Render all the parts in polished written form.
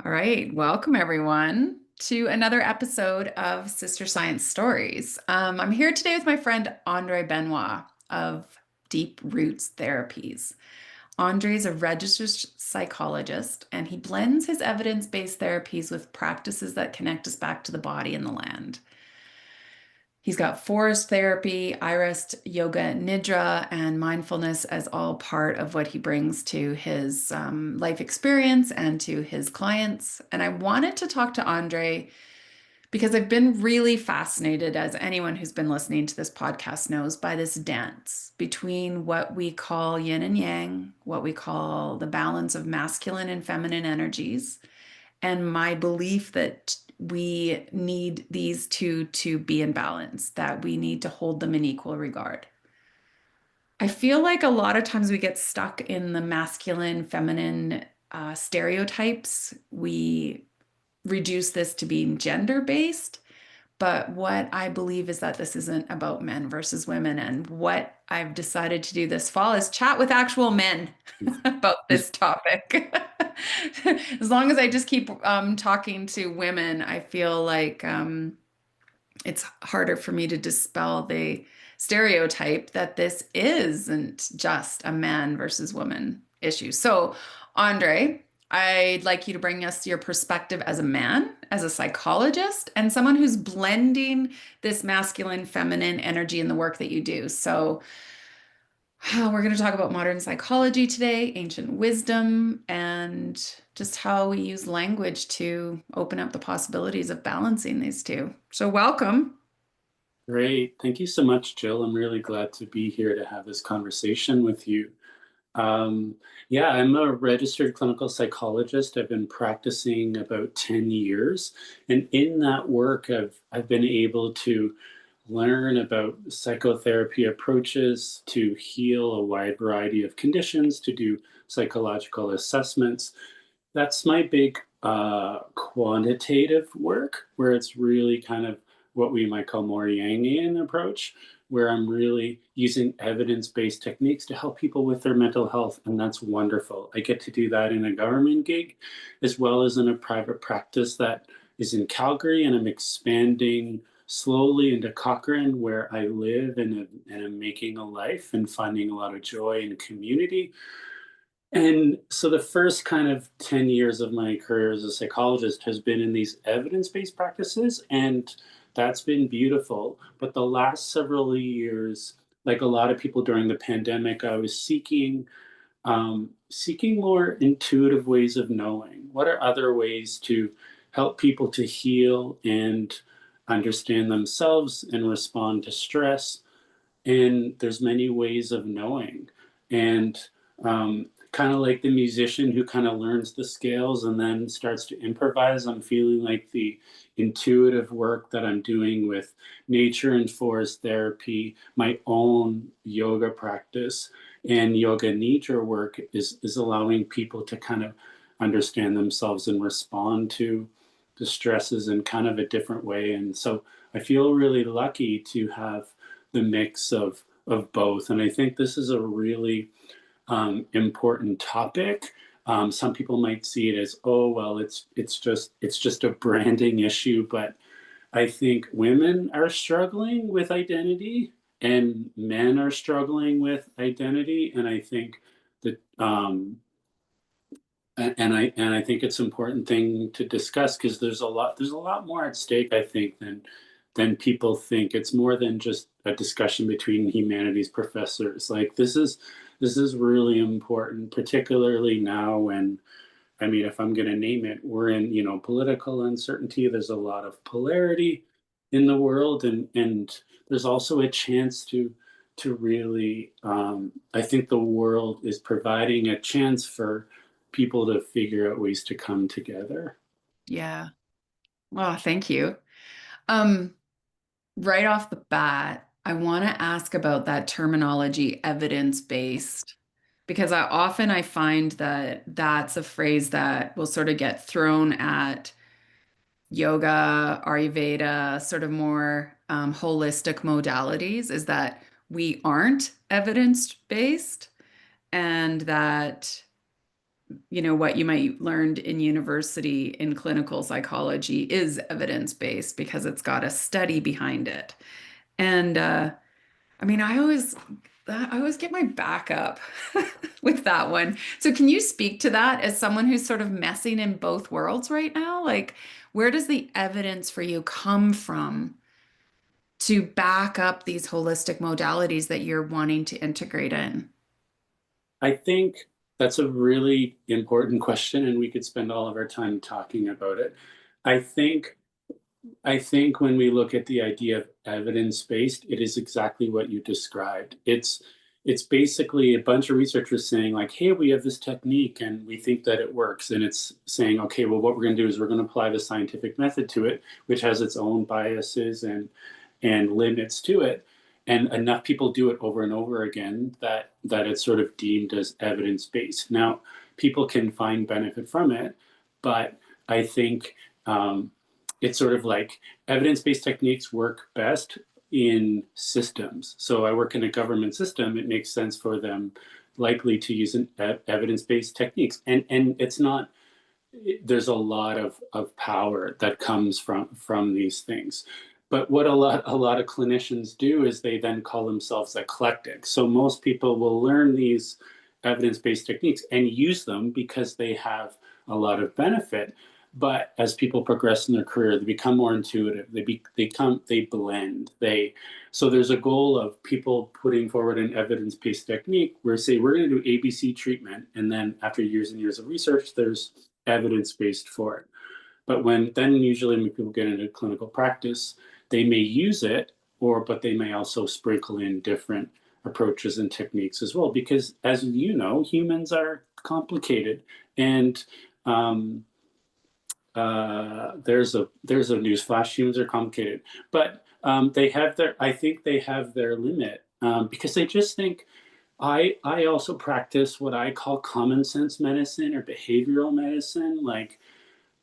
All right, welcome everyone to another episode of Sister Science Stories. I'm here today with my friend Andre Benoit of Deep Roots Therapies. Andre is a registered psychologist and he blends his evidence-based therapies with practices that connect us back to the body and the land. He's got forest therapy, iRest, Yoga Nidra, and mindfulness as all part of what he brings to his life experience and to his clients. And I wanted to talk to Andre because I've been really fascinated, as anyone who's been listening to this podcast knows, by this dance between what we call yin and yang, what we call the balance of masculine and feminine energies, and my belief that we need these two to be in balance, that we need to hold them in equal regard. I feel like a lot of times we get stuck in the masculine, feminine stereotypes. We reduce this to being gender based. But what I believe is that this isn't about men versus women. And what I've decided to do this fall is chat with actual men about this topic. As long as I just keep talking to women, I feel like it's harder for me to dispel the stereotype that this isn't just a man versus woman issue. So, Andre, I'd like you to bring us your perspective as a man, as a psychologist, and someone who's blending this masculine, feminine energy in the work that you do. So, we're going to talk about modern psychology today, ancient wisdom, and just how we use language to open up the possibilities of balancing these two. So, welcome. Great. Thank you so much, Jill. I'm really glad to be here to have this conversation with you. Um, yeah, I'm a registered clinical psychologist. I've been practicing about 10 years. And in that work, I've been able to learn about psychotherapy approaches to heal a wide variety of conditions, to do psychological assessments. That's my big quantitative work, where it's really kind of what we might call more Yangian approach, where I'm really using evidence-based techniques to help people with their mental health, and that's wonderful. I get to do that in a government gig, as well as in a private practice that is in Calgary, and I'm expanding slowly into Cochrane, where I live and I'm making a life and finding a lot of joy and community. And so the first kind of 10 years of my career as a psychologist has been in these evidence-based practices, and that's been beautiful. But the last several years, like a lot of people during the pandemic, I was seeking more intuitive ways of knowing. What are other ways to help people to heal and understand themselves and respond to stress? And there's many ways of knowing. And kind of like the musician who kind of learns the scales and then starts to improvise, I'm feeling like the intuitive work that I'm doing with nature and forest therapy, my own yoga practice, and yoga nidra work is allowing people to kind of understand themselves and respond to the stresses in kind of a different way. And so I feel really lucky to have the mix of both. And I think this is a really important topic. Some people might see it as, oh well, it's just a branding issue, but I think women are struggling with identity and men are struggling with identity, and I think that and I think it's an important thing to discuss because there's a lot more at stake, I think, than people think. It's more than just a discussion between humanities professors. Like this is really important, particularly now when, I mean, if I'm going to name it, we're in, political uncertainty. There's a lot of polarity in the world, and there's also a chance to really, I think the world is providing a chance for people to figure out ways to come together. Yeah. Well, thank you. Um, right off the bat, I want to ask about that terminology, evidence-based, because I find that that's a phrase that will sort of get thrown at yoga, Ayurveda, sort of more holistic modalities, is that we aren't evidence-based and that what you might learned in university in clinical psychology is evidence-based because it's got a study behind it. And I mean, I always get my back up with that one. So can you speak to that as someone who's sort of messing in both worlds right now? Like, where does the evidence for you come from to back up these holistic modalities that you're wanting to integrate in? I think that's a really important question, and we could spend all of our time talking about it. I think I think when we look at the idea of evidence-based, it is exactly what you described. It's basically a bunch of researchers saying like, hey, we have this technique and we think that it works. And it's saying, okay, well, what we're going to do is we're going to apply the scientific method to it, which has its own biases and limits to it. And enough people do it over and over again that it's sort of deemed as evidence-based. Now, people can find benefit from it, but I think it's sort of like evidence-based techniques work best in systems. So I work in a government system. It makes sense for them likely to use evidence-based techniques. And it's not, there's a lot of power that comes from these things. But what a lot of clinicians do is they then call themselves eclectic. So most people will learn these evidence-based techniques and use them because they have a lot of benefit. But as people progress in their career, they become more intuitive. They blend. So there's a goal of people putting forward an evidence-based technique where say we're going to do ABC treatment, and then after years and years of research, there's evidence-based for it. But then usually when people get into clinical practice, they may use it, but they may also sprinkle in different approaches and techniques as well. Because as you know, humans are complicated, and there's a newsflash: humans are complicated, but I think they have their limit because they just think. I also practice what I call common sense medicine or behavioral medicine, like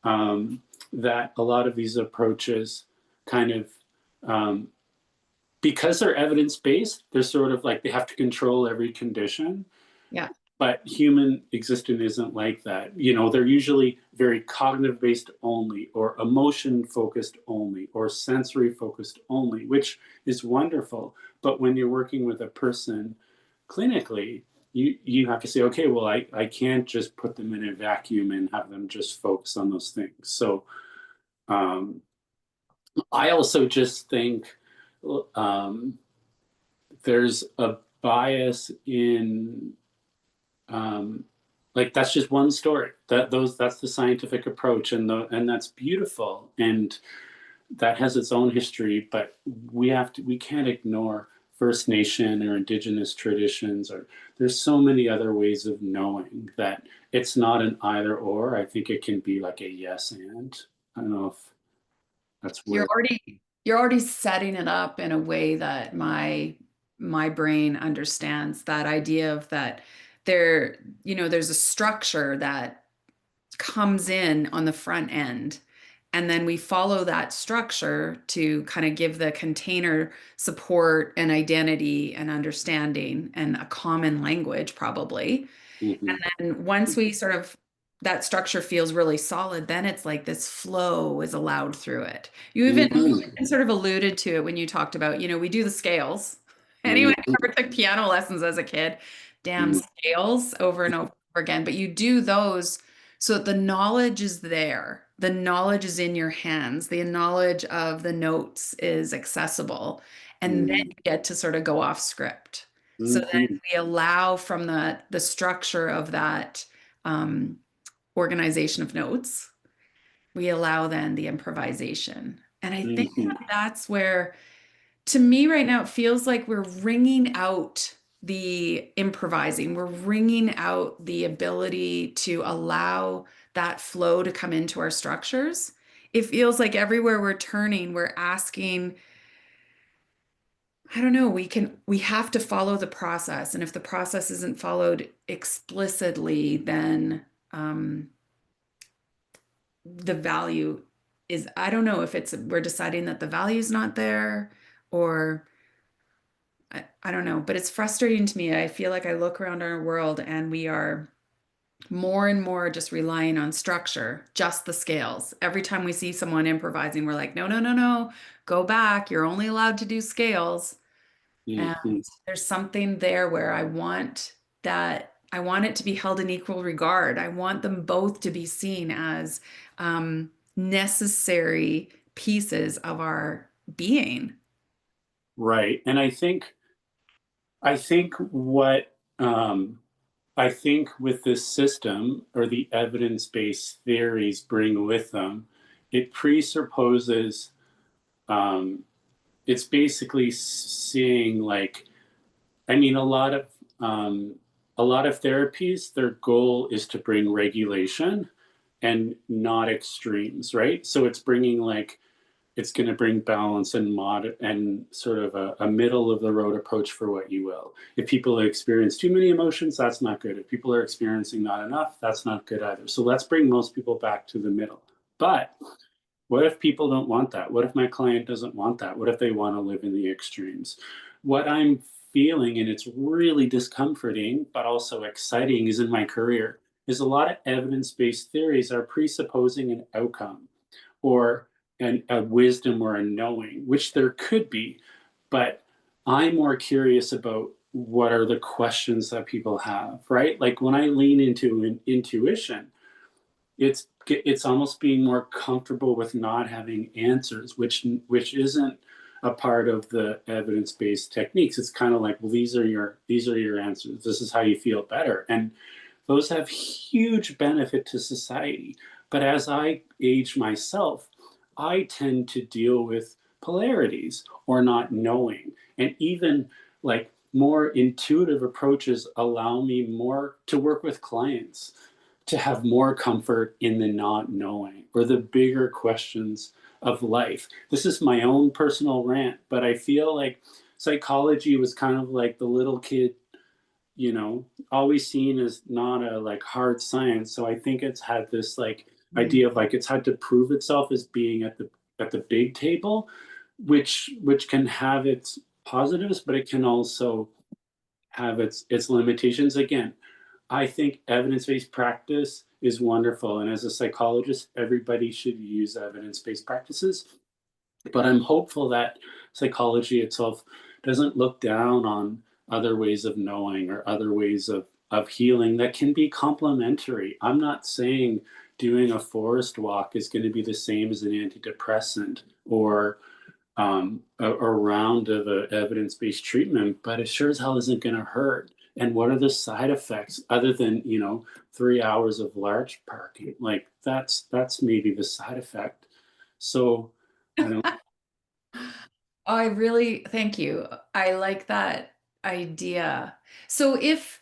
that a lot of these approaches kind of um, because they're evidence based, they're sort of like they have to control every condition. Yeah. But human existence isn't like that. They're usually very cognitive based only, or emotion focused only, or sensory focused only, which is wonderful. But when you're working with a person clinically, you have to say, okay, well, I can't just put them in a vacuum and have them just focus on those things. So um, I also just think um, there's a bias in um, like that's just one story. That's the scientific approach, and that's beautiful, and that has its own history. But we can't ignore First Nation or Indigenous traditions, or there's so many other ways of knowing that it's not an either or. I think it can be like a yes and. I don't know if that's You're where. already you're already setting it up in a way that my brain understands that idea of that there's a structure that comes in on the front end. And then we follow that structure to kind of give the container support and identity and understanding and a common language, probably. Mhm. And once we sort of that structure feels really solid, then it's like this flow is allowed through it. You even Mhm. sort of alluded to it when you talked about, we do the scales. Anyone Mhm. who ever took piano lessons as a kid, damn Mhm. scales over and over again. But you do those so that the knowledge is there. The knowledge is in your hands. The knowledge of the notes is accessible. And then Mhm. you get to sort of go off script. So Mhm. we allow from the structure of that um, organization of notes, we allow then the improvisation. And I think Mhm. that that's where, to me right now, it feels like we're wringing out the improvising. We're wringing out the ability to allow that flow to come into our structures. It feels like everywhere we're turning, we're asking, I don't know, we have to follow the process. And if the process isn't followed explicitly, then the value is, I don't know if it's we're deciding that the value's not there or I don't know, but it's frustrating to me. I feel like I look around our world and we are more and more just relying on structure, just the scales. Every time we see someone improvising, we're like, no, no, no, no, go back. You're only allowed to do scales. And Mhm. there's something there where I want it to be held in equal regard. I want them both to be seen as necessary pieces of our being. Right. And I think what I think with this system or the evidence-based theories bring with them, it presupposes um, it's basically seeing like I mean um, a lot of therapies, their goal is to bring regulation and not extremes, right? So it's bringing like it's going to bring balance and mod and sort of a middle of the road approach for what you will. If people experience too many emotions, that's not good. If people are experiencing not enough, that's not good either. So let's bring most people back to the middle. But what if people don't want that? What if my client doesn't want that? What if they want to live in the extremes? What I'm feeling, and it's really discomforting, but also exciting, is in my career, is a lot of evidence based theories are presupposing an outcome or a wisdom or a knowing, which there could be. But I'm more curious about what are the questions that people have, right? Like when I lean into an intuition, it's almost being more comfortable with not having answers, which isn't a part of the evidence-based techniques. It's kind of like, well, these are your answers. This is how you feel better, and those have huge benefit to society. But as I age myself, I tend to deal with polarities or not knowing, and even like more intuitive approaches allow me more to work with clients to have more comfort in the not knowing or the bigger questions of life. This is my own personal rant, but I feel like psychology was kind of like the little kid, always seen as not a like hard science. So I think it's had this like Mm. idea of like it's had to prove itself as being at the big table, which can have its positives, but it can also have its limitations. Again, I think evidence-based practice is wonderful. And as a psychologist, everybody should use evidence-based practices. But I'm hopeful that psychology itself doesn't look down on other ways of knowing or other ways of healing that can be complementary. I'm not saying doing a forest walk is going to be the same as an antidepressant or a round of evidence-based treatment, but it sure as hell isn't going to hurt. And what are the side effects other than 3 hours of large parking? Like that's maybe the side effect. So I don't. I really thank you. I like that idea. So if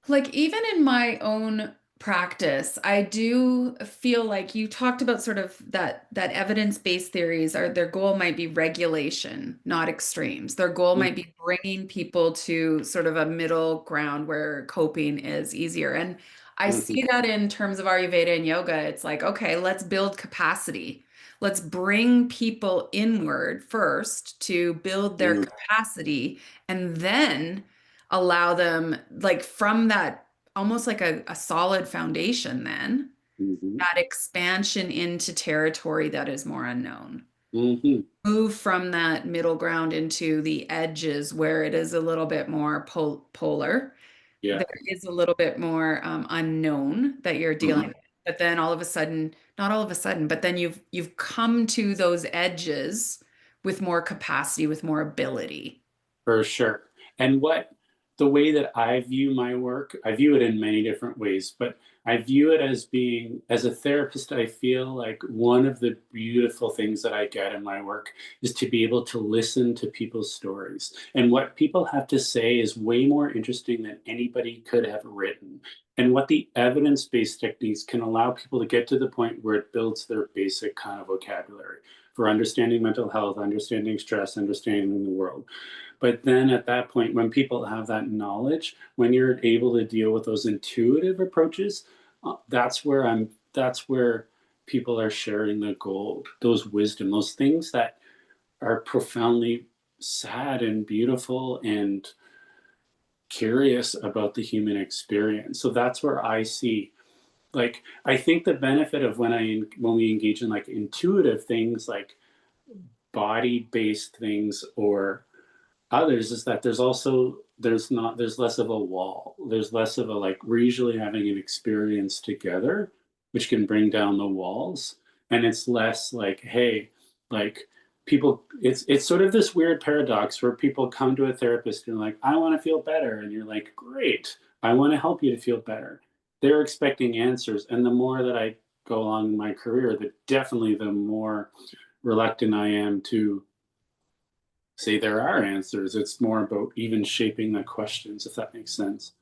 like even in my own practice, I do feel like you talked about sort of that evidence-based theories are their goal might be regulation, not extremes. Their goal might be bringing people to sort of a middle ground where coping is easier. And I Mhm, see that in terms of Ayurveda and yoga. It's like, okay, let's build capacity. Let's bring people inward first to build their mhm, capacity and then allow them like from that almost like a solid foundation then mhm, that expansion into territory that is more unknown, mhm. move from that middle ground into the edges where it is a little bit more polar, Yeah. there is a little bit more unknown that you're dealing Mhm. with, but then all of a sudden, not all of a sudden, but then you've come to those edges with more capacity, with more ability. For sure. And the way that I view my work, I view it in many different ways, but I view it as being, as a therapist, I feel like one of the beautiful things that I get in my work is to be able to listen to people's stories. And what people have to say is way more interesting than anybody could have written. And what the evidence based techniques can allow people to get to the point where it builds their basic kind of vocabulary for understanding mental health, understanding stress, understanding the world. But then at that point, when people have that knowledge, when you're able to deal with those intuitive approaches, that's where people are sharing the gold, those wisdom, those things that are profoundly sad and beautiful and curious about the human experience. So that's where I see, like, I think the benefit of when we engage in like intuitive things, like body based things or others, is that there's also there's less of a wall, there's less of a, like, we're usually having an experience together, which can bring down the walls. And it's less like, hey, like, people, it's sort of this weird paradox where people come to a therapist and like, I want to feel better, and you're like, great, I want to help you to feel better. They're expecting answers, and the more that I go along in my career, the more reluctant I am to say there are answers. It's more about even shaping the questions, if that makes sense.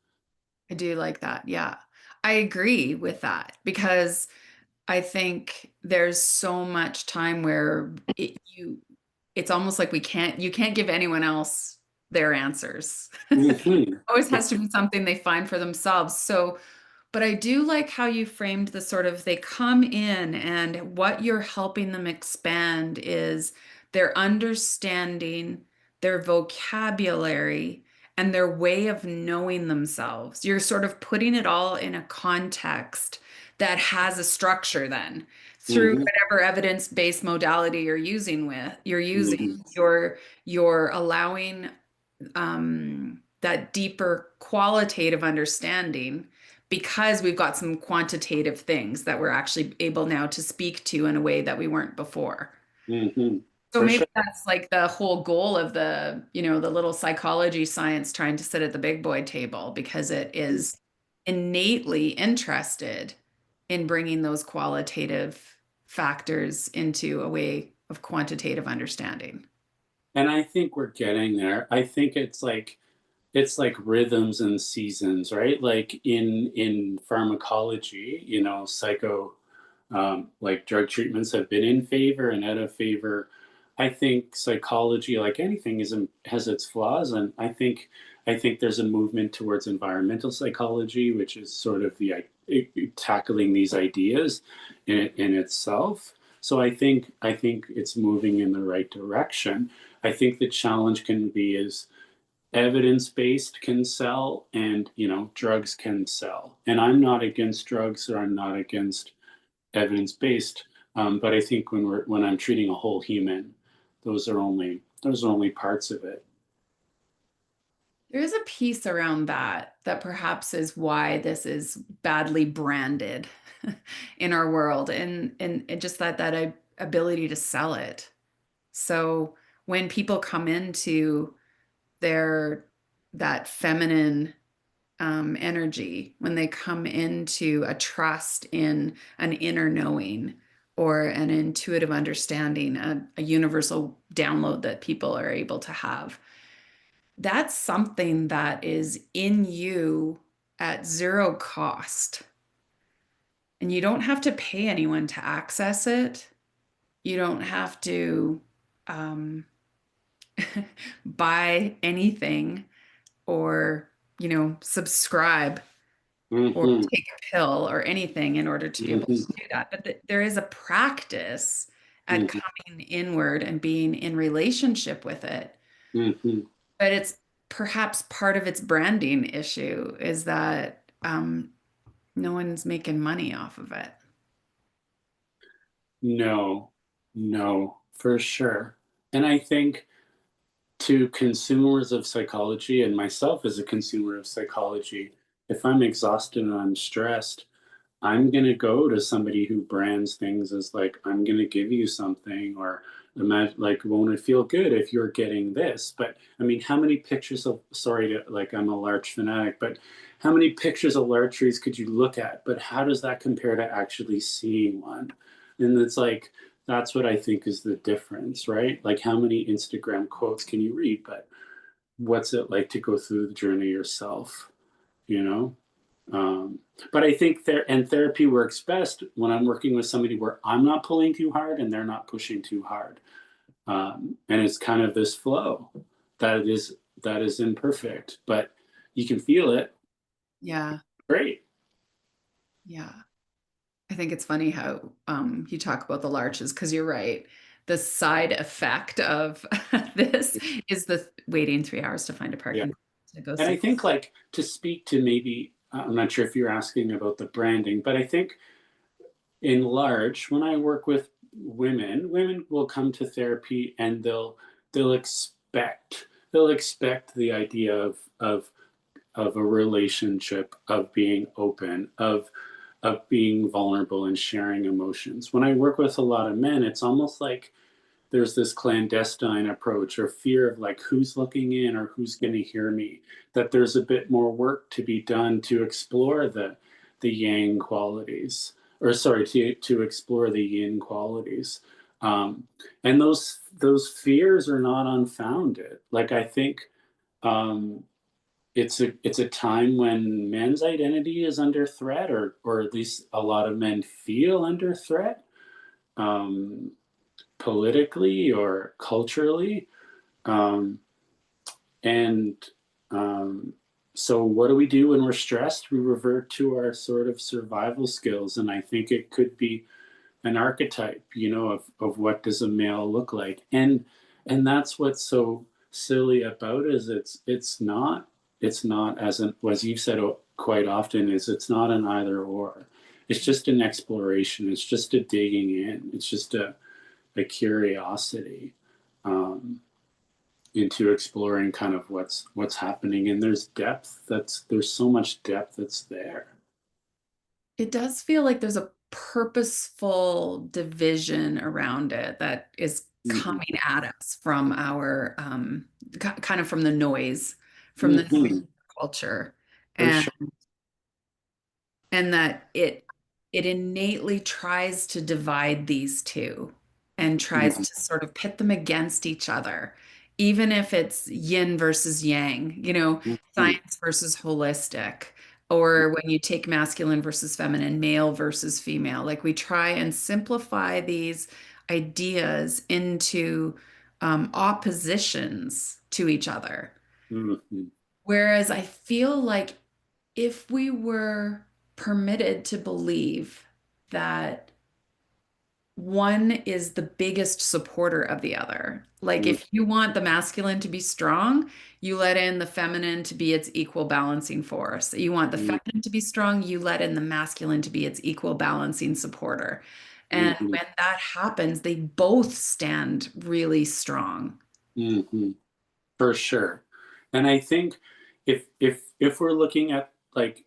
I do like that. Yeah. I agree with that because I think there's so much time where it's almost like you can't give anyone else their answers. Mm-hmm. Always has to be something they find for themselves. So, but I do like how you framed the sort of they come in and what you're helping them expand is their understanding, their vocabulary, and their way of knowing themselves. You're sort of putting it all in a context that has a structure then through Mm-hmm. whatever evidence-based modality you're using. Mm-hmm. You're allowing that deeper qualitative understanding because we've got some quantitative things that we're actually able now to speak to in a way that we weren't before. Mm-hmm. So For maybe sure. that's like the whole goal of the little psychology science trying to sit at the big boy table because it is innately interested in bringing those qualitative factors into a way of quantitative understanding. And I think we're getting there. I think it's like rhythms and seasons, right? Like in pharmacology, like drug treatments have been in favor and out of favor. I think psychology, like anything, has its flaws, and I think there's a movement towards environmental psychology, which is sort of tackling these ideas in itself. So I think it's moving in the right direction. I think the challenge can be is evidence based can sell, and drugs can sell, and I'm not against drugs, or I'm not against evidence based. But I think when I'm treating a whole human, those are only parts of it. There is a piece around that perhaps is why this is badly branded in our world and just that ability to sell it. So when people come into their that feminine energy, when they come into a trust in an inner knowing or an intuitive understanding, a universal download that people are able to have, that's something that is in you at zero cost. And you don't have to pay anyone to access it. You don't have to um, buy anything or, subscribe or Mm-hmm. take a pill or anything in order to be able Mm-hmm. to do that. But there is a practice at Mm-hmm. coming inward and being in relationship with it. Mm-hmm. But it's perhaps part of its branding issue is that no one's making money off of it. No, no, for sure. And I think to consumers of psychology, and myself as a consumer of psychology, if I'm exhausted and I'm stressed, I'm going to go to somebody who brands things as like, I'm going to give you something, or imagine, like, won't it feel good if you're getting this? But I mean, how many pictures of, sorry to, like, I'm a larch fanatic, but how many pictures of larch trees could you look at? But how does that compare to actually seeing one? And it's like, that's what I think is the difference, right? Like, how many Instagram quotes can you read? But what's it like to go through the journey yourself, you know? Um, but I think therapy works best when I'm working with somebody where I'm not pulling too hard and they're not pushing too hard. And it's kind of this flow that is that is imperfect, but you can feel it. Yeah, Great. yeah. I think it's funny how you talk about the larches because you're right. The side effect of this is the waiting 3 hours to find a Yeah. parking. to go And I see. think like to speak to maybe, I'm not sure if you're asking about the branding, but I think in large, when I work with women, women will come to therapy and they'll expect the idea of a relationship, of being open, of being vulnerable and sharing emotions. When I work with a lot of men, it's almost like there's this clandestine approach or fear of like who's looking in or who's going to hear me, that there's a bit more work to be done to explore the yang qualities, or sorry, to explore the yin qualities. And those fears are not unfounded. Like I think um, it's a time when men's identity is under threat, or at least a lot of men feel under threat, um, politically or culturally. Um, and um, so, what do we do when we're stressed? We revert to our sort of survival skills. And I think it could be an archetype, of what does a male look like. And that's what's so silly about it, is it's not as you've said quite often, is it's not an either or. It's just an exploration. It's just a digging in. It's just a curiosity, um, into exploring kind of what's happening. And there's so much depth that's there. It does feel like there's a purposeful division around it that is Mm-hmm. coming at us from our kind of from the noise, from the noise Mm-hmm. of culture. For sure. And that it innately tries to divide these two and tries Mm-hmm. to sort of pit them against each other, even if it's yin versus yang, Mm-hmm. science versus holistic, or when you take masculine versus feminine, male versus female. Like we try and simplify these ideas into oppositions to each other. Mm-hmm. Whereas I feel like if we were permitted to believe that one is the biggest supporter of the other, like if you want the masculine to be strong, you let in the feminine to be its equal balancing force. You want the Mm-hmm. feminine to be strong, you let in the masculine to be its equal balancing supporter. And Mm-hmm. when that happens, they both stand really strong. Mm-hmm. For sure. And I think if we're looking at like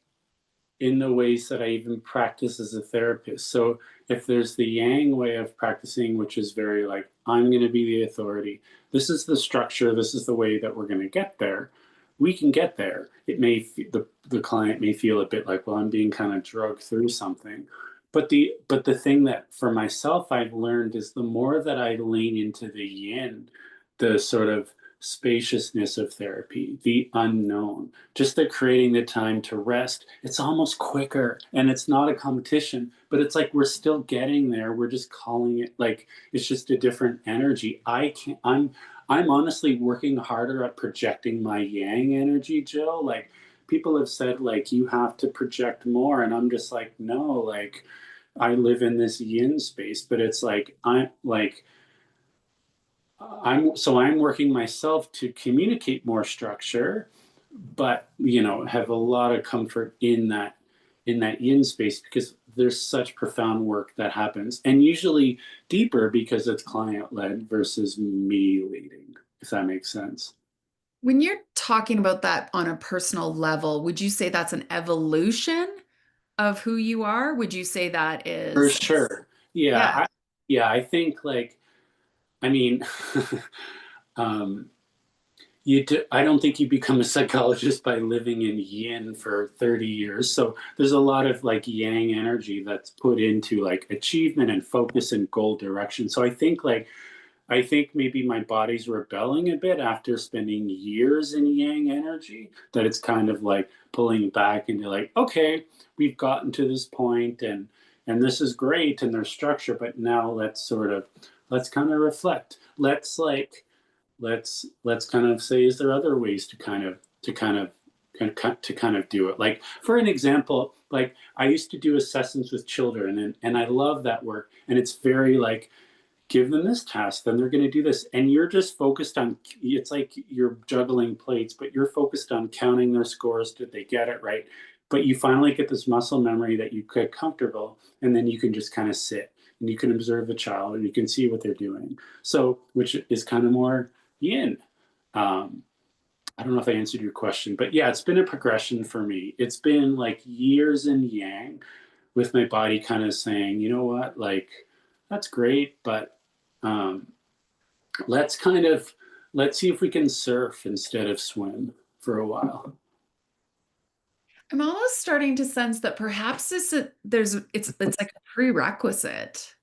in the ways that I even practice as a therapist. So if there's the yang way of practicing, which is very like, I'm going to be the authority, this is the structure, this is the way that we're going to get there. We can get there. The client may feel a bit like, well, I'm being kind of drugged through something. But the thing that for myself I've learned is the more that I lean into the yin, the sort of spaciousness of therapy, the unknown, just the creating the time to rest, it's almost quicker, and it's not a competition, but it's like we're still getting there. We're just calling it like it's just a different energy. I'm honestly working harder at projecting my yang energy, Jill. Like people have said like you have to project more, and I'm just like no, like I live in this yin space, but it's like I'm working myself to communicate more structure, but have a lot of comfort in that yin space, because there's such profound work that happens, and usually deeper because it's client led versus me leading, if that makes sense. When you're talking about that on a personal level, would you say that's an evolution of who you are? Would you say that For is, sure. Yeah. yeah, I think like, I mean, um, I don't think you become a psychologist by living in yin for 30 years. So there's a lot of like yang energy that's put into like achievement and focus and goal direction. So I think maybe my body's rebelling a bit after spending years in yang energy, that it's kind of like pulling back into like, okay, we've gotten to this point, and this is great and there's structure, but now let's kind of reflect. Let's kind of say, is there other ways to kind of do it? Like for an example, like I used to do assessments with children, and I love that work, and it's very like give them this task, then they're going to do this. And you're just focused on, it's like you're juggling plates, but you're focused on counting their scores. Did they get it right? But you finally get this muscle memory that you get comfortable, and then you can just kind of sit and you can observe the child and you can see what they're doing. So, which is kind of more yin. Um, I don't know if I answered your question, but yeah, it's been a progression for me. It's been like years in yang with my body kind of saying, you know what, like, that's great, but um, let's kind of let's see if we can surf instead of swim for a while. I'm almost starting to sense that perhaps it's like a prerequisite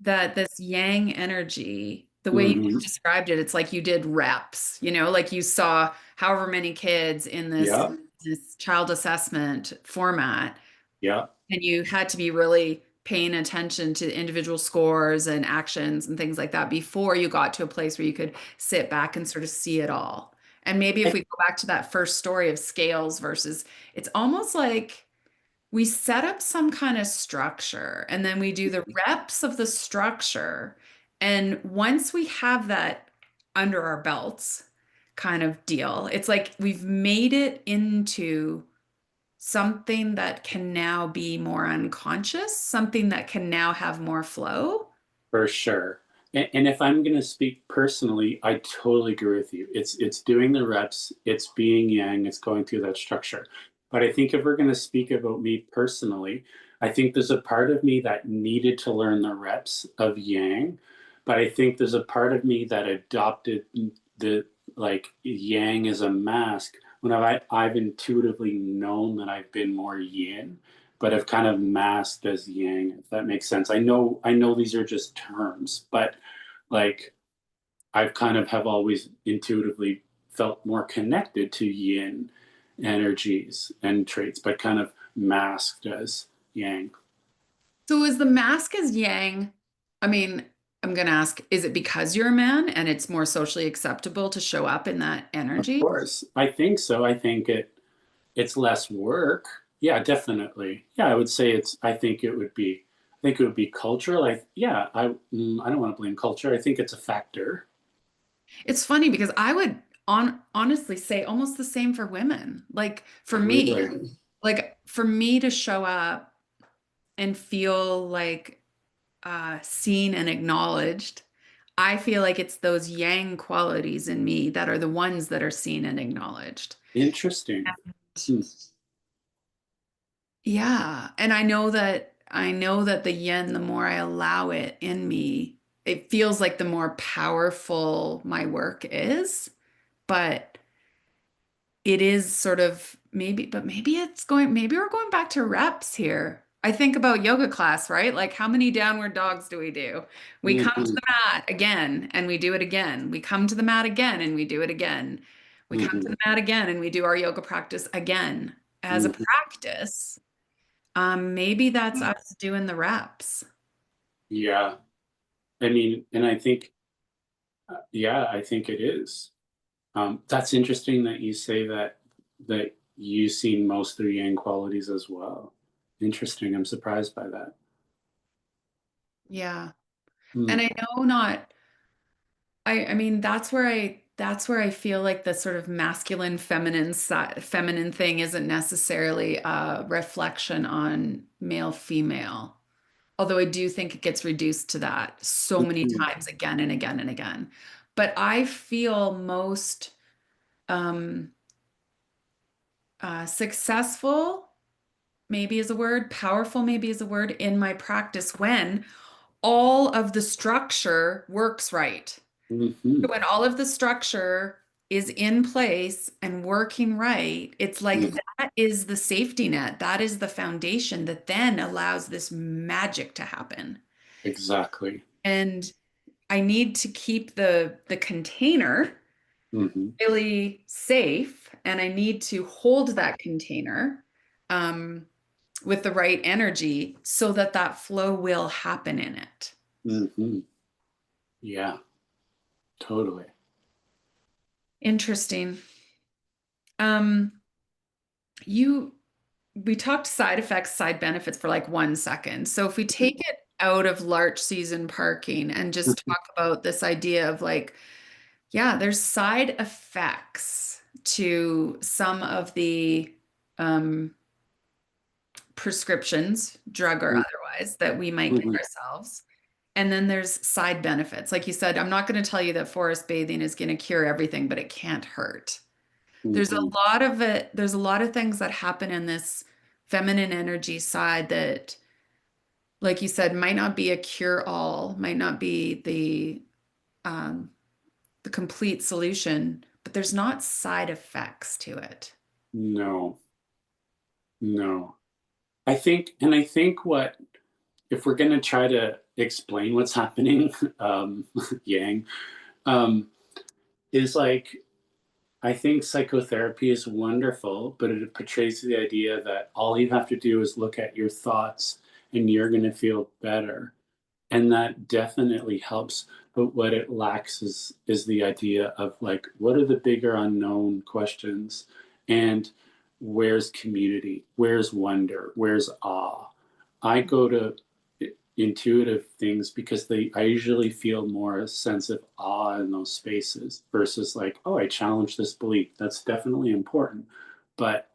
that this yang energy, the way you Hmm. described it, it's like you did reps, like you saw however many kids in Yeah, this child assessment format, yeah, and you had to be really paying attention to individual scores and actions and things like that before you got to a place where you could sit back and sort of see it all. And maybe if I, we go back to that first story of scales versus, it's almost like we set up some kind of structure and then we do the reps of the structure. And once we have that under our belts kind of deal, it's like we've made it into something that can now be more unconscious, something that can now have more flow. for sure. And if I'm going to speak personally, I totally agree with you. It's doing the reps, it's being yang, it's going through that structure. But I think if we're going to speak about me personally, I think there's a part of me that needed to learn the reps of yang, but I think there's a part of me that adopted the like yang as a mask when I've intuitively known that I've been more yin, but have kind of masked as yang, if that makes sense. I know these are just terms, but like I've kind of have always intuitively felt more connected to yin energies and traits, but kind of masked as yang. So is the mask as yang? I mean, I'm going to ask, is it because you're a man and it's more socially acceptable to show up in that Of energy? course, I think so. I think it's less work. Yeah, definitely. Yeah, I would say it's. I think it would be cultural. Yeah, I don't want to blame culture. I think it's a factor. It's funny because I would honestly say almost the same for women. Like Really for me to show up and feel like seen and acknowledged, I feel like it's those yang qualities in me that are the ones that are seen and acknowledged. interesting. Hmm. Yeah, and I know that the yin, the more I allow it in me, it feels like the more powerful my work is. But it is sort of maybe we're going back to reps here. I think about yoga class, right? Like how many downward dogs do we do? We come to Hmm. the mat again and we do it again. We come to the mat again and we do it again. We come to Hmm. the mat again and we do our yoga practice again. As a Hmm. practice, maybe that's us doing the reps. Yeah, I mean, and I think, yeah, I think it is. That's interesting that you say that you've seen most of the yang qualities as well. Interesting. I'm surprised by that. Yeah. Hmm. And I know not I mean that's where I feel like the sort of masculine feminine thing isn't necessarily a reflection on male female. Although I do think it gets reduced to that so many Mhm. times again and again and again. But I feel most um, successful, maybe is a word, powerful, maybe is a word in my practice when all of the structure works right. Mhm. When all of the structure is in place and working right, it's like Mhm. that is the safety net. That is the foundation that then allows this magic to happen. Exactly. And I need to keep the container Mhm. really safe, and I need to hold that container um, with the right energy so that that flow will happen in it. Mhm. Yeah, totally. Interesting. Um, you we talked side effects, side benefits for like 1 second. So if we take it out of Larch season parking and just talk about this idea of like, yeah, there's side effects to some of the um, prescriptions, drug or otherwise, that we might give Mhm. ourselves. And then there's side benefits. Like you said, I'm not going to tell you that forest bathing is going to cure everything, but it can't hurt. There's a Mhm. lot of it, there's a lot of things that happen in this feminine energy side that, like you said, might not be a cure all, might not be um, the complete solution, but there's not side effects to it. No, no. I think what if we're going to try to explain what's happening, Yang, um, is like I think psychotherapy is wonderful, but it portrays the idea that all you have to do is look at your thoughts and you're going to feel better. And that definitely helps. But what it lacks is the idea of like, what are the bigger unknown questions? And where's community? Where's wonder? Where's awe? I go to intuitive things because I usually feel more a sense of awe in those spaces versus like, oh, I challenge this belief. That's definitely important. But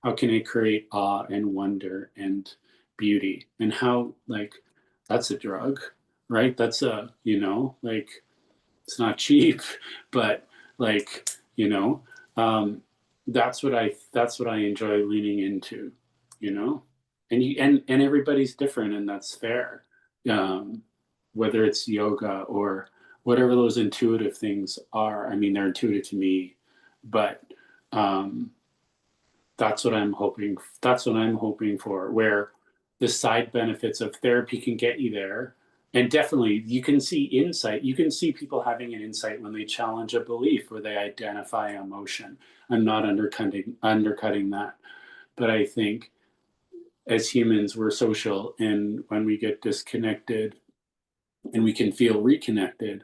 how can I create awe and wonder and beauty? And how, like, that's a drug, right? That's like, it's not cheap, but like, you know, um, that's what I enjoy leaning into, you know, and everybody's different, and that's fair. Um, whether it's yoga or whatever those intuitive things are, I mean, they're intuitive to me, but um, that's what I'm hoping for, where the side benefits of therapy can get you there. And definitely you can see insight. You can see people having an insight when they challenge a belief or they identify emotion. I'm not undercutting that. But I think as humans, we're social, and when we get disconnected and we can feel reconnected,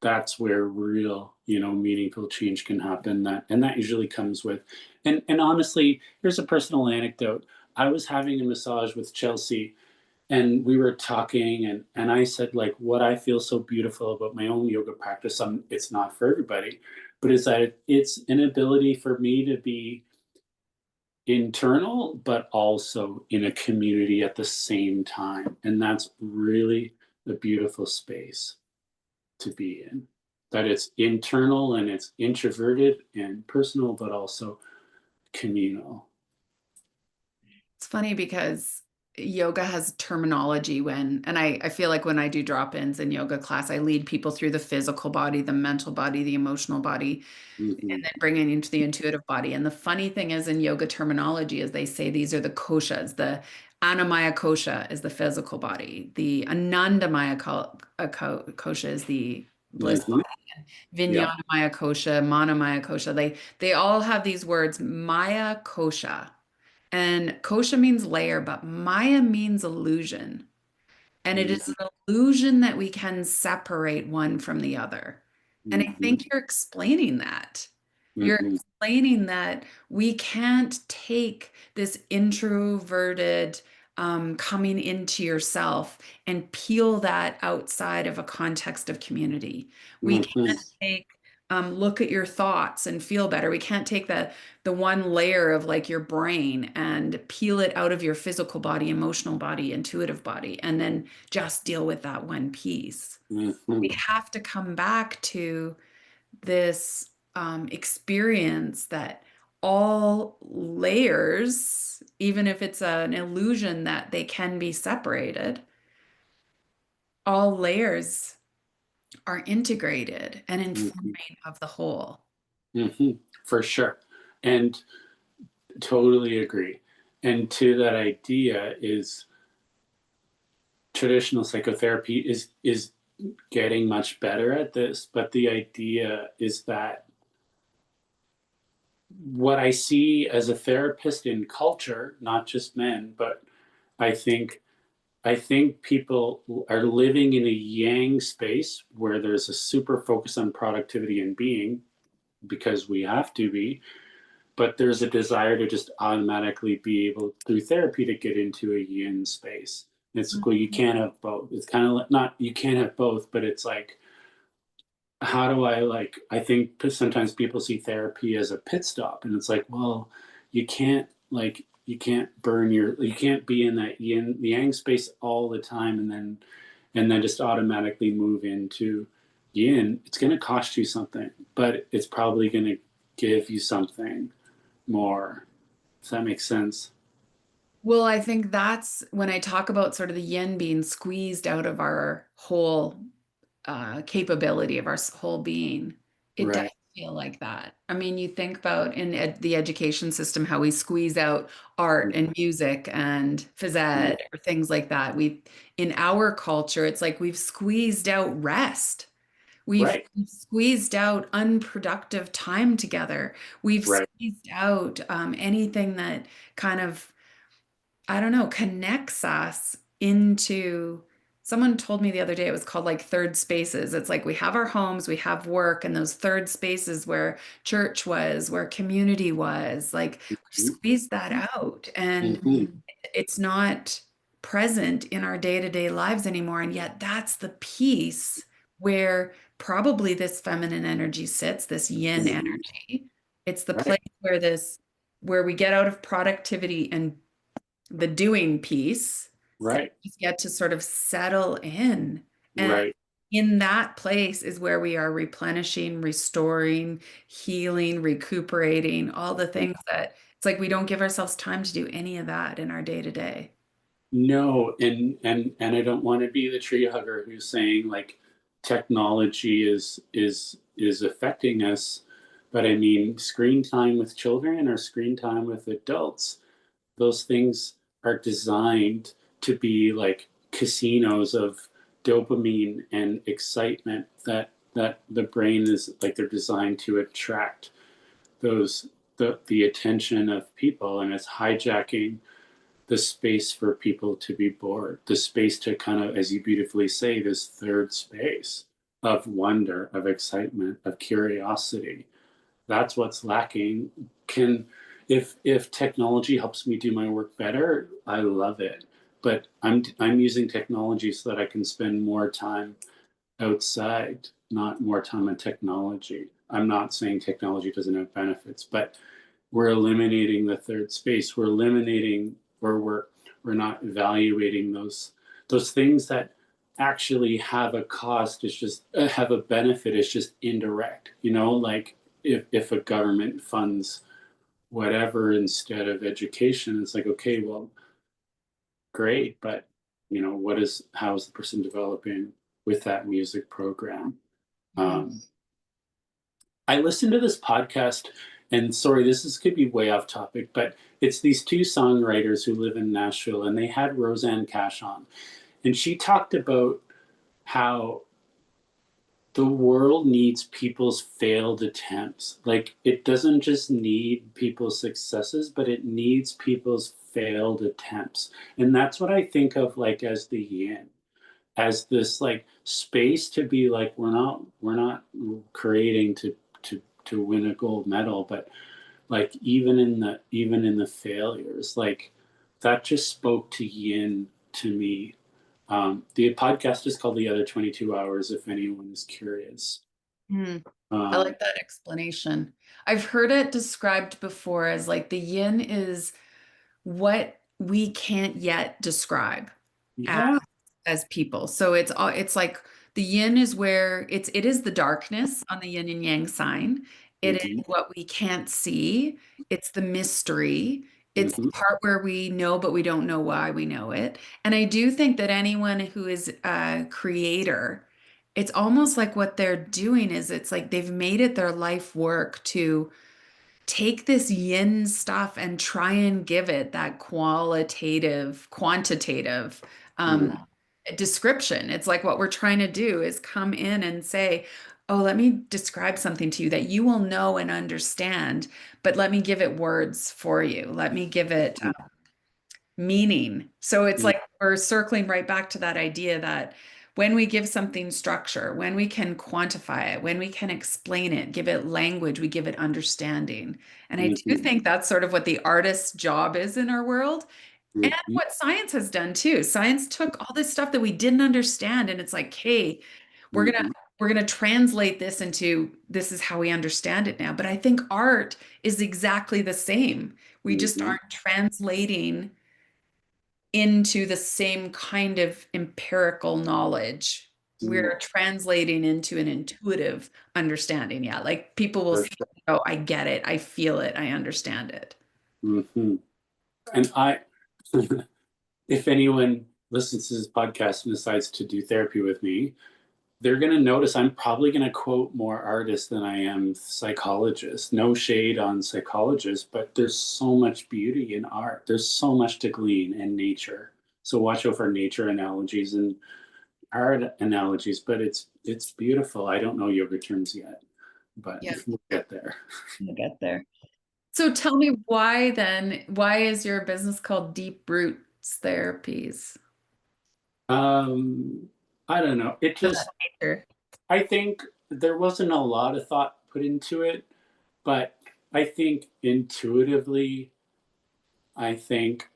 that's where real, meaningful change can happen. That usually comes with, and honestly, here's a personal anecdote. I was having a massage with Chelsea, and we were talking, and I said, like, what I feel so beautiful about my own yoga practice. It's not for everybody, but is that it's an ability for me to be internal, but also in a community at the same time, and that's really a beautiful space to be in. That it's internal and it's introverted and personal, but also communal. It's funny because yoga has terminology and I feel like when I do drop-ins in yoga class, I lead people through the physical body, the mental body, the emotional body, and Mm-hmm. then bringing into the intuitive body. And the funny thing is in yoga terminology is they say these are the koshas. The Annamaya kosha is the physical body. The Anandamaya kosha is the bliss Mm-hmm. body. Yep. Vijnanamaya kosha, Manamaya kosha. They all have these words, Maya kosha. And kosha means layer, but Maya means illusion. And it is an illusion that we can separate one from the other. And I Mm-hmm. think you're explaining that. You're Mm-hmm. explaining that we can't take this introverted coming into yourself and peel that outside of a context of community. We Mm-hmm. can't take look at your thoughts and feel better. We can't take the one layer of like your brain and peel it out of your physical body, emotional body, intuitive body, and then just deal with that one piece. We Mm-hmm. have to come back to this experience that all layers, even if it's an illusion that they can be separated, all layers are integrated and Mm-hmm. informing of the whole. Mm-hmm. For sure. And totally agree. And to that idea is traditional psychotherapy is getting much better at this, but the idea is that what I see as a therapist in culture, not just men, but I think I think people are living in a yang space where there's a super focus on productivity and being because we have to be, but there's a desire to just automatically be able through therapy to get into a yin space. It's well, you Mhm. can't have both. It's kind of like, not you can't have both, but it's like, how do I like, I think sometimes people see therapy as a pit stop, and it's like, well, you can't like, you can't you can't be in that yin yang space all the time and then just automatically move into yin. It's going to cost you something, but it's probably going to give you something more. Does that make sense? Well, I think that's when I talk about sort of the yin being squeezed out of our whole capability of our whole being. It does Right. feel like that. I mean, you think about in the education system how we squeeze out art and music and phys ed or things like that. We in our culture, it's like we've squeezed out rest. Right. We've squeezed out unproductive time together. We've Right. squeezed out anything that kind of I don't know, connects us into someone told me the other day it was called like third spaces. It's like we have our homes, we have work, and those third spaces where church was, where community was, like we've squeezed that out and Mm-hmm. it's not present in our day-to-day lives anymore. And yet that's the piece where probably this feminine energy sits, this yin Mm-hmm. energy. It's the Right. place where where we get out of productivity and the doing piece and Right. just get to sort of settle in. And Right. in that place is where we are replenishing, restoring, healing, recuperating, all the things that it's like we don't give ourselves time to do any of that in our day to day. No, and I don't want to be the tree hugger who's saying like technology is affecting us, but I mean screen time with children or screen time with adults, those things are designed to be like casinos of dopamine and excitement that the brain is like, they're designed to attract those the attention of people, and it's hijacking the space for people to be bored, the space to kind of, as you beautifully say, this third space of wonder, of excitement, of curiosity. That's what's lacking. Can if technology helps me do my work better, I love it. But I'm using technology so that I can spend more time outside, not more time on technology. I'm not saying technology doesn't have benefits, but we're eliminating the third space. We're eliminating, or we're not evaluating those things that actually have a cost. It's just have a benefit. It's just indirect. You know, like if a government funds whatever instead of education, it's like, okay, well, great, but you know, how is the person developing with that music program? Mhm. Um, I listened to this podcast, and sorry, could be way off topic, but it's these two songwriters who live in Nashville, and they had Roseanne Cash on, and she talked about how the world needs people's failed attempts. Like, it doesn't just need people's successes, but it needs people's failed attempts. And that's what I think of like as the yin, as this like space to be like, we're not creating to win a gold medal, but like even in the failures, like that just spoke to yin to me. The podcast is called The Other 22 Hours, if anyone is curious. Mm. I Um, like that explanation. I've heard it described before as like the yin is what we can't yet describe as, yeah. as people. So it's like the yin is where it is the darkness on the yin and yang sign. It is Hmm. what we can't see. It's the mystery. It's the Hmm. part where we know, but we don't know why we know it. And I do think that anyone who is a creator, it's almost like what they're doing is it's like they've made it their life work to take this yin stuff and try and give it that quantitative um, description. It's like what we're trying to do is come in and say, oh, let me describe something to you that you will know and understand, but let me give it words for you. Let me give it meaning. So it's like we're circling right back to that idea that when we give something structure, when we can quantify it, when we can explain it, give it language, we give it understanding. And I do Hmm. think that's sort of what the artist's job is in our world. And Mhm. what science has done too. Science took all this stuff that we didn't understand and it's like, hey, we're gonna Mhm. we're gonna translate this into this is how we understand it now. But I think art is exactly the same. We just Mhm. aren't translating into the same kind of empirical knowledge. Mm, We're translating into an intuitive understanding. Yeah, like people will for see, sure. oh, I get it, I feel it, I understand it. Mhm. And if anyone listens to this podcast and decides to do therapy with me, they're going to notice I'm probably going to quote more artists than I am psychologists. No shade on psychologists, but there's so much beauty in art. There's so much to glean in nature. So watch out for nature analogies and art analogies, but it's beautiful. I don't know yoga terms yet, but Yeah, we'll get there. we'll get there. So tell me why then, why is your business called Deep Roots Therapies? Um, I don't know. It just Sure. I think there wasn't a lot of thought put into it, but I think intuitively, I think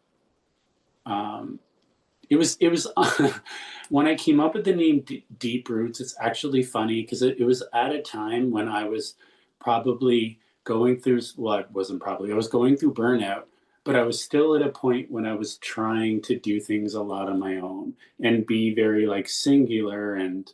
um, it was when I came up with the name Deep Roots. It's actually funny because it was at a time when I was probably going through, well, it wasn't probably, I was going through burnout, but I was still at a point when I was trying to do things a lot on my own and be very like singular and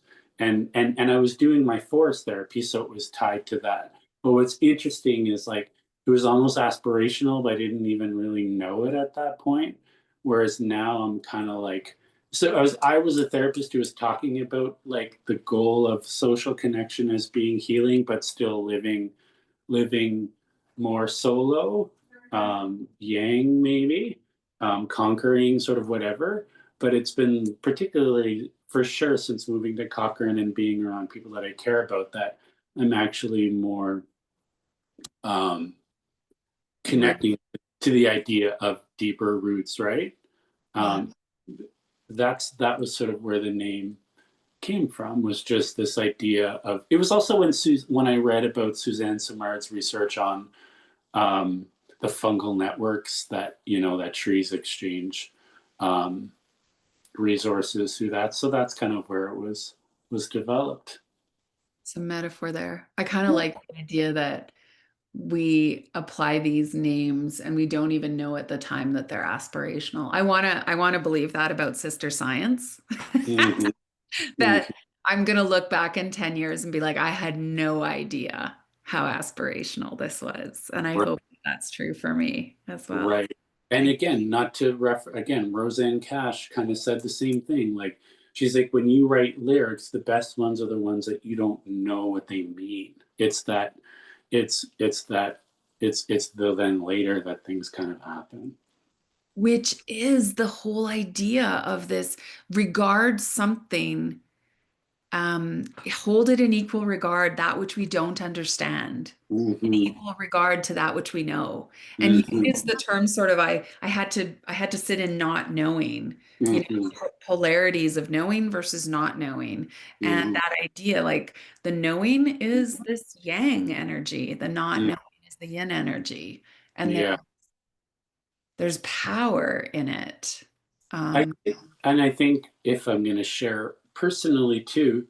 I was doing my forest therapy, so it was tied to that. But what's interesting is like it was almost aspirational, but I didn't even really know it at that point. Whereas now I'm kind of like, so I was a therapist who was talking about like the goal of social connection as being healing, but still living more solo, yang maybe, conquering sort of whatever. But it's been particularly for sure since moving to Cochrane and being around people that I care about that I'm actually more um, connecting to the idea of deeper roots, right? Yeah. Um, that was sort of where the name came from, was just this idea of, it was also when I read about Suzanne Simard's research on um, the fungal networks that that trees exchange um, resources through that. So that's kind of where it was developed. It's a metaphor there. I kind of like the idea that we apply these names and we don't even know at the time that they're aspirational. I want to believe that about sister science. Mm-hmm. That Mm-hmm. I'm going to look back in 10 years and be like, I had no idea how aspirational this was. And I Right. hope that's true for me as well. Right. And again, not to again, Roseanne Cash kind of said the same thing. Like, she's like, when you write lyrics, the best ones are the ones that you don't know what they mean. It's the then later that things kind of happen. Which is the whole idea of this regard something, hold it in equal regard, that which we don't understand, in Hmm. equal regard to that which we know. And you Hmm. use the term sort of I had to sit in not knowing, Hmm. polarities of knowing versus not knowing. And Hmm. that idea, like the knowing is this yang energy, the not knowing is the yin energy. And Yeah. there's power in it. I Um, and I think if I'm going to share personally too,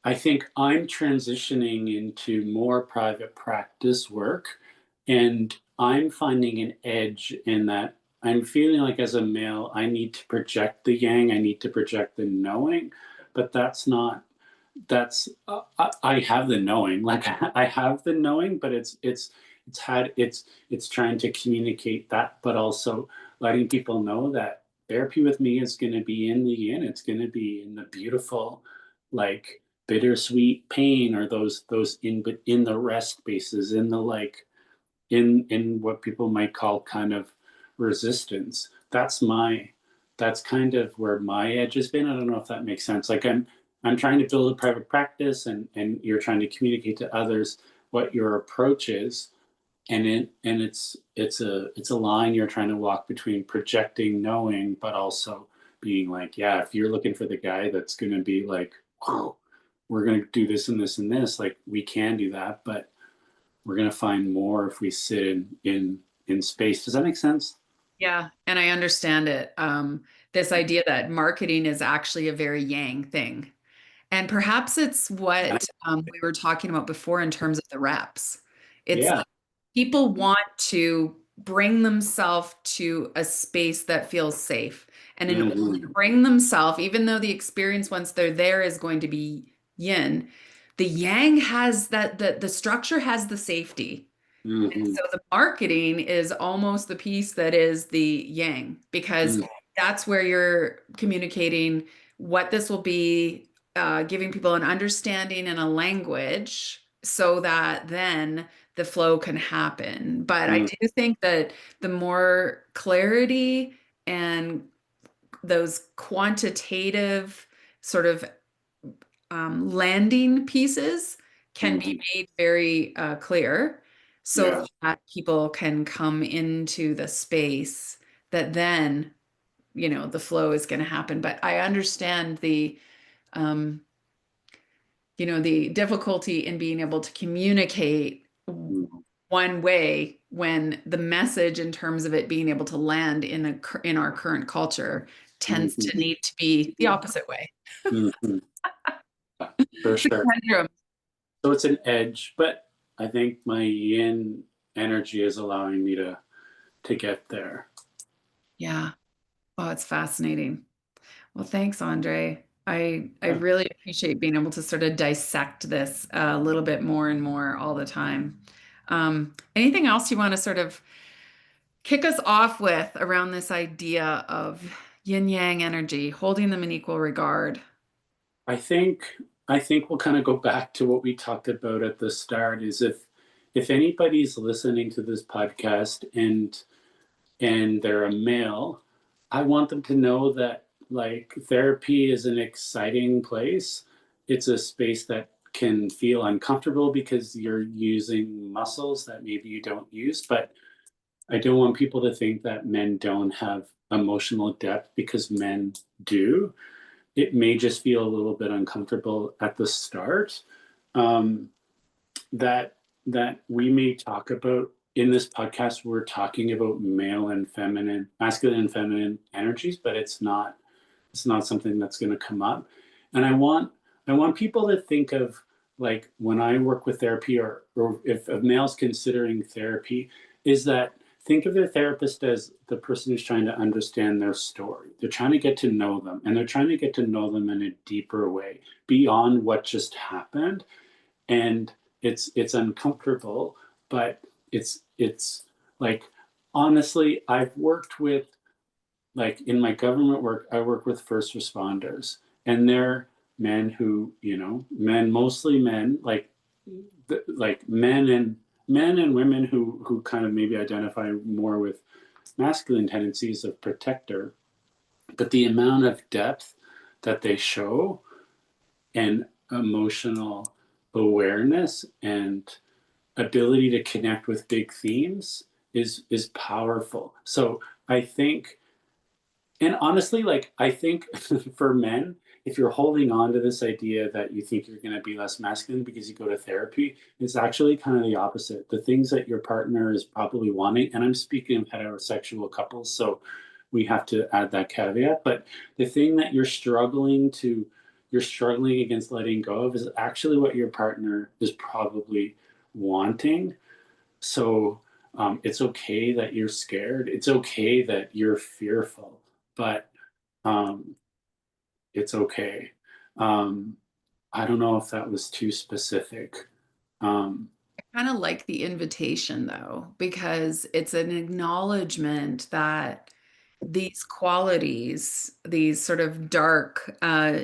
I think I'm transitioning into more private practice work, and I'm finding an edge in that I'm feeling like as a male, I need to project the yang, I need to project the knowing, but that's not, I have the knowing, like I have the knowing, but it's trying to communicate that, but also letting people know that therapy with me is going to be in the yin, it's going to be in the beautiful, like bittersweet pain, or those in the rest spaces, in the like in what people might call kind of resistance. That's kind of where my edge has been. I don't know if that makes sense. Like I'm trying to build a private practice, and you're trying to communicate to others what your approach is, and it's a line you're trying to walk between projecting knowing, but also being like, yeah, if you're looking for the guy that's going to be like, wow, we're going to do this and this and this, like we can do that, but we're going to find more if we sit in space. Does that make sense? Yeah, and I understand it. This idea that marketing is actually a very yang thing. And perhaps it's And what we were talking about before in terms of the reps. It's yeah. like people want to bring themselves to a space that feels safe. And in order to Hmm. bring themselves, even though the experience once they're there is going to be yin, the yang has that the structure has the safety. Hmm. So the marketing is almost the piece that is the yang, because that's where you're communicating what this will be, giving people an understanding and a language so that then the flow can happen. But I Hmm. do think that the more clarity and those quantitative sort of landing pieces can be Hmm. made very clear so Yeah. that people can come into the space that then, the flow is going to happen. But I understand um, the difficulty in being able to communicate Hmm. one way when the message in terms of it being able to land in our current culture tends to Hmm. need to be the opposite way. Hmm. For It's a sure. conundrum. So it's an edge, but I think my yin energy is allowing me to get there. Yeah. Oh, it's fascinating. Well, thanks, Andre. I Yeah. really appreciate being able to sort of dissect this a little bit more and more all the time. Anything else you want to sort of kick us off with around this idea of yin yang energy, holding them in equal regard? I think I think we'll kind of go back to what we talked about at the start is if anybody's listening to this podcast and they're a male, I want them to know that like therapy is an exciting place. It's a space that can feel uncomfortable because you're using muscles that maybe you don't use, but I don't want people to think that men don't have emotional depth because men do. It may just feel a little bit uncomfortable at the start. Um, that that we may talk about in this podcast. We're talking about male and feminine, masculine and feminine energies, but it's not something that's going to come up. And I want people to think of like when I work with therapy, or if a male's considering therapy, is that think of their therapist as the person who's trying to understand their story. They're trying to get to know them, and they're trying to get to know them in a deeper way beyond what just happened. And it's uncomfortable, but it's like honestly, I've worked with like in my government work, I work with first responders, and they're men who, men, mostly men, like men and women who kind of maybe identify more with masculine tendencies of protector, but the amount of depth that they show and emotional awareness and ability to connect with big themes is powerful. So I think, and honestly, like I think for men, if you're holding on to this idea that you think you're going to be less masculine because you go to therapy, it's actually kind of the opposite. The things that your partner is probably wanting, and I'm speaking of heterosexual couples, so we have to add that caveat, but the thing that you're struggling against letting go of is actually what your partner is probably wanting. So it's okay that you're scared. It's okay that you're fearful, but um, it's okay. Um, I don't know if that was too specific. Um, I kind of like the invitation though, because it's an acknowledgement that these qualities, these sort of dark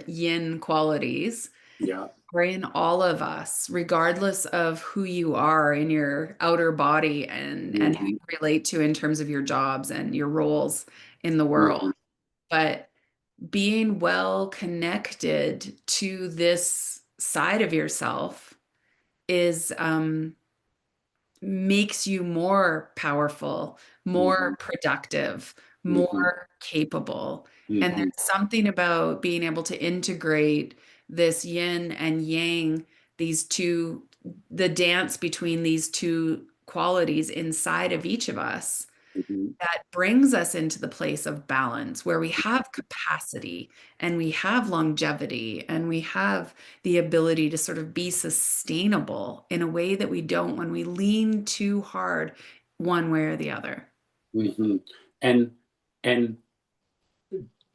yin qualities, yeah. are in all of us, regardless of who you are in your outer body and who Hmm. you relate to in terms of your jobs and your roles in the world. Hmm. But being well connected to this side of yourself is makes you more powerful, Hmm. more productive, Hmm. more capable. And there's Hmm. something about being able to integrate this yin and yang, these two, the dance between these two qualities inside of each of us. Mhm. that brings us into the place of balance where we have capacity and we have longevity and we have the ability to sort of be sustainable in a way that we don't when we lean too hard one way or the other. Mhm. And and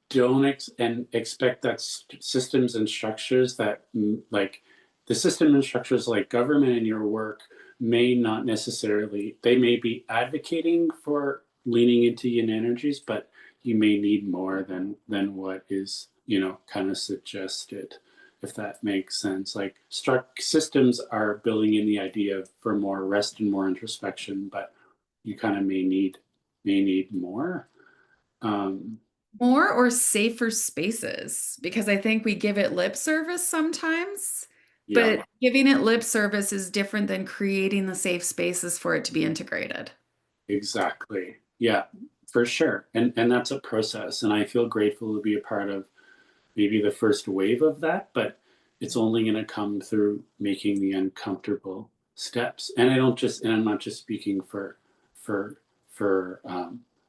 don't expect that systems and structures that like the system and structures like government in your work may not necessarily, they may be advocating for leaning into yin energies, but you may need more than what is, you know, kind of suggested, if that makes sense. Like systems are building in the idea for more rest and more introspection, but you kind of may need more. um More or safer spaces, because I think we give it lip service sometimes, yeah. but giving it lip service is different than creating the safe spaces for it to be integrated. Exactly. Yeah, for sure. And that's a process. And I feel grateful to be a part of maybe the first wave of that, but it's only going to come through making the uncomfortable steps. And I'm not just speaking for, for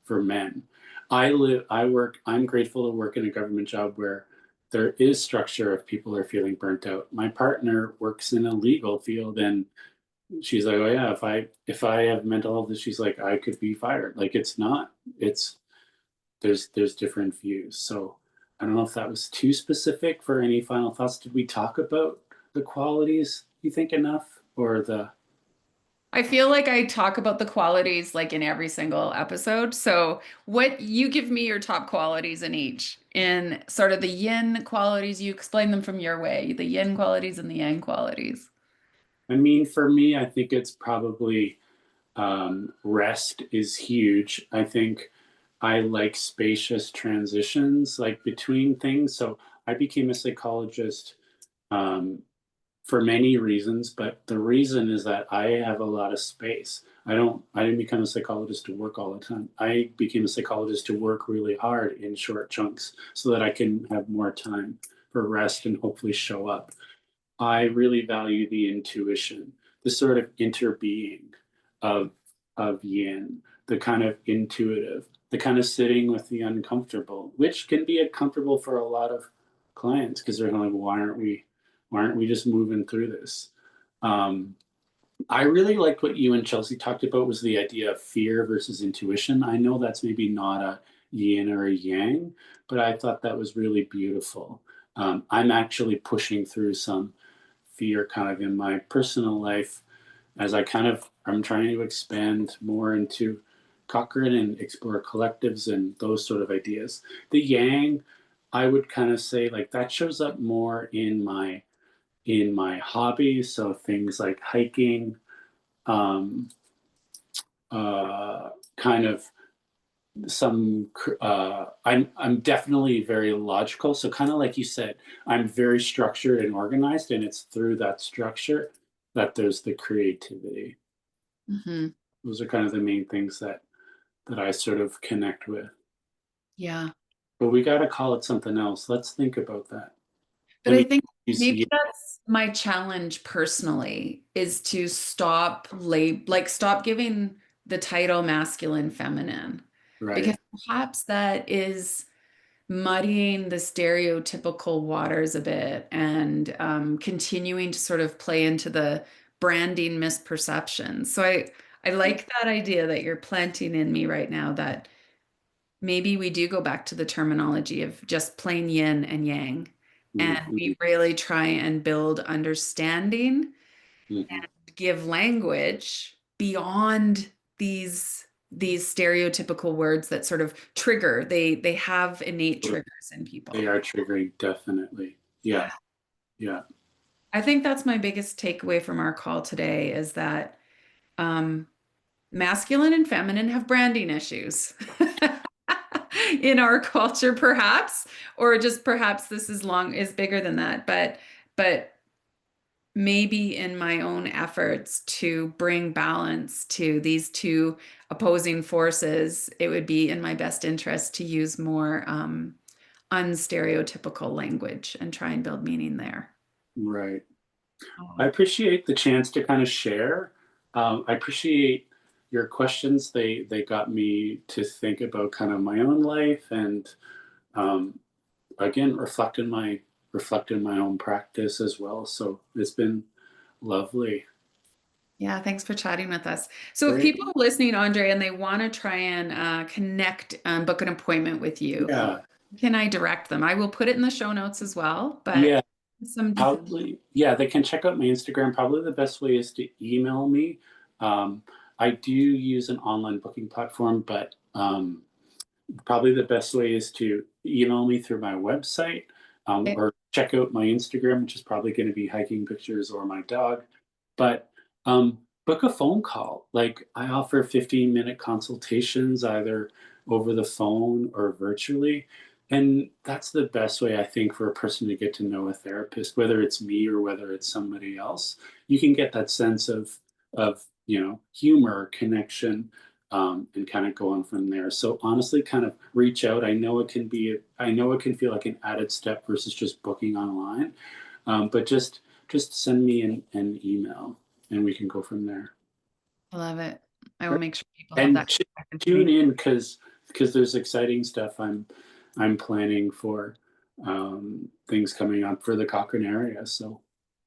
men. I'm grateful to work in a government job where there is structure if people are feeling burnt out. My partner works in a legal field, and she's like, oh yeah, if I have mental health, she's like, I could be fired. Like, it's not, it's there's different views. So I don't know if that was too specific. For any final thoughts, did we talk about the qualities, you think, enough, or the I feel like I talk about the qualities like in every single episode. So, what you give me your top qualities in each. In sort of the yin qualities, you explain them from your way, the yin qualities and the yang qualities. I mean, for me, I think it's probably rest is huge. I think I like spacious transitions, like between things. So I became a psychologist um, for many reasons, but the reason is that I have a lot of space. I didn't become a psychologist to work all the time. I became a psychologist to work really hard in short chunks so that I can have more time for rest and hopefully show up. I really value the intuition, the sort of interbeing of yin, the kind of intuitive, the kind of sitting with the uncomfortable, which can be uncomfortable for a lot of clients because they're kind of like, why aren't we just moving through this? Um, I really liked what you and Chelsea talked about was the idea of fear versus intuition. I know that's maybe not a yin or a yang, but I thought that was really beautiful. I'm actually pushing through some fear kind of in my personal life as I'm trying to expand more into Cochrane and explore collectives and those sort of ideas. The yang, I would kind of say like that shows up more in my hobbies, so things like hiking, um, kind of some I'm definitely very logical, so kind of like you said, I'm very structured and organized, and it's through that structure that there's the creativity. Hmm. Those are kind of the main things that I sort of connect with. Yeah. But we got to call it something else. Let's think about that. I But I mean, think you maybe see, that's my challenge personally is to stop giving the title masculine feminine, because right, perhaps that is muddying the stereotypical waters a bit and continuing to sort of play into the branding misperceptions. So I like that idea that you're planting in me right now that maybe we do go back to the terminology of just plain yin and yang, and mm-hmm, we really try and build understanding, mm-hmm, give language beyond these stereotypical words that sort of trigger. They have innate triggers in they people. are triggering, definitely. Yeah, Yeah. yeah, I think that's my biggest takeaway from our call today is that um, masculine and feminine have branding issues in our culture, perhaps, or just perhaps this is bigger than that. But maybe in my own efforts to bring balance to these two opposing forces, it would be in my best interest to use more unstereotypical language and try and build meaning there. right. I Oh, appreciate the chance to kind of share. I appreciate your questions, they got me to think about kind of my own life, and um, again, reflect in my own practice as well. So it's been lovely. Yeah, thanks for chatting with us. So if Great. people are listening, Andre, and they want to try and connect, book an appointment with you, Yeah. can I direct them? I will put it in the show notes as well, but Yeah. some Probably, yeah, they can check out my Instagram. Probably the best way is to email me. Um, I do use an online booking platform, but probably the best way is to email me through my website, or check out my Instagram, which is probably going to be hiking pictures or my dog. But book a phone call. Like I offer 15-minute consultations either over the phone or virtually. And that's the best way, I think, for a person to get to know a therapist, whether it's me or whether it's somebody else. You can get that sense of humor, connection, and kind of go on from there. So honestly, kind of reach out. I know it can feel like an added step versus just booking online, but just send me an email and we can go from there. I love it. I will Great. make sure people have And that contact tune information. in because there's exciting stuff I'm planning for, things coming up for the Cochrane area. So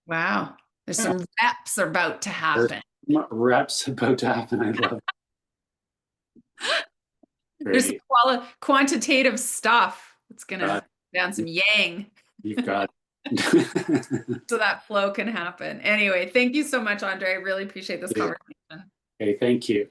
Wow. There's yeah, some reps are about to there's happen. reps about to happen. I love it. There's some Great. quantitative stuff that's God, gonna down some yang you've got it. so that flow can happen. Anyway, thank you so much, Andre. I really appreciate this Yeah. conversation. Okay, thank you.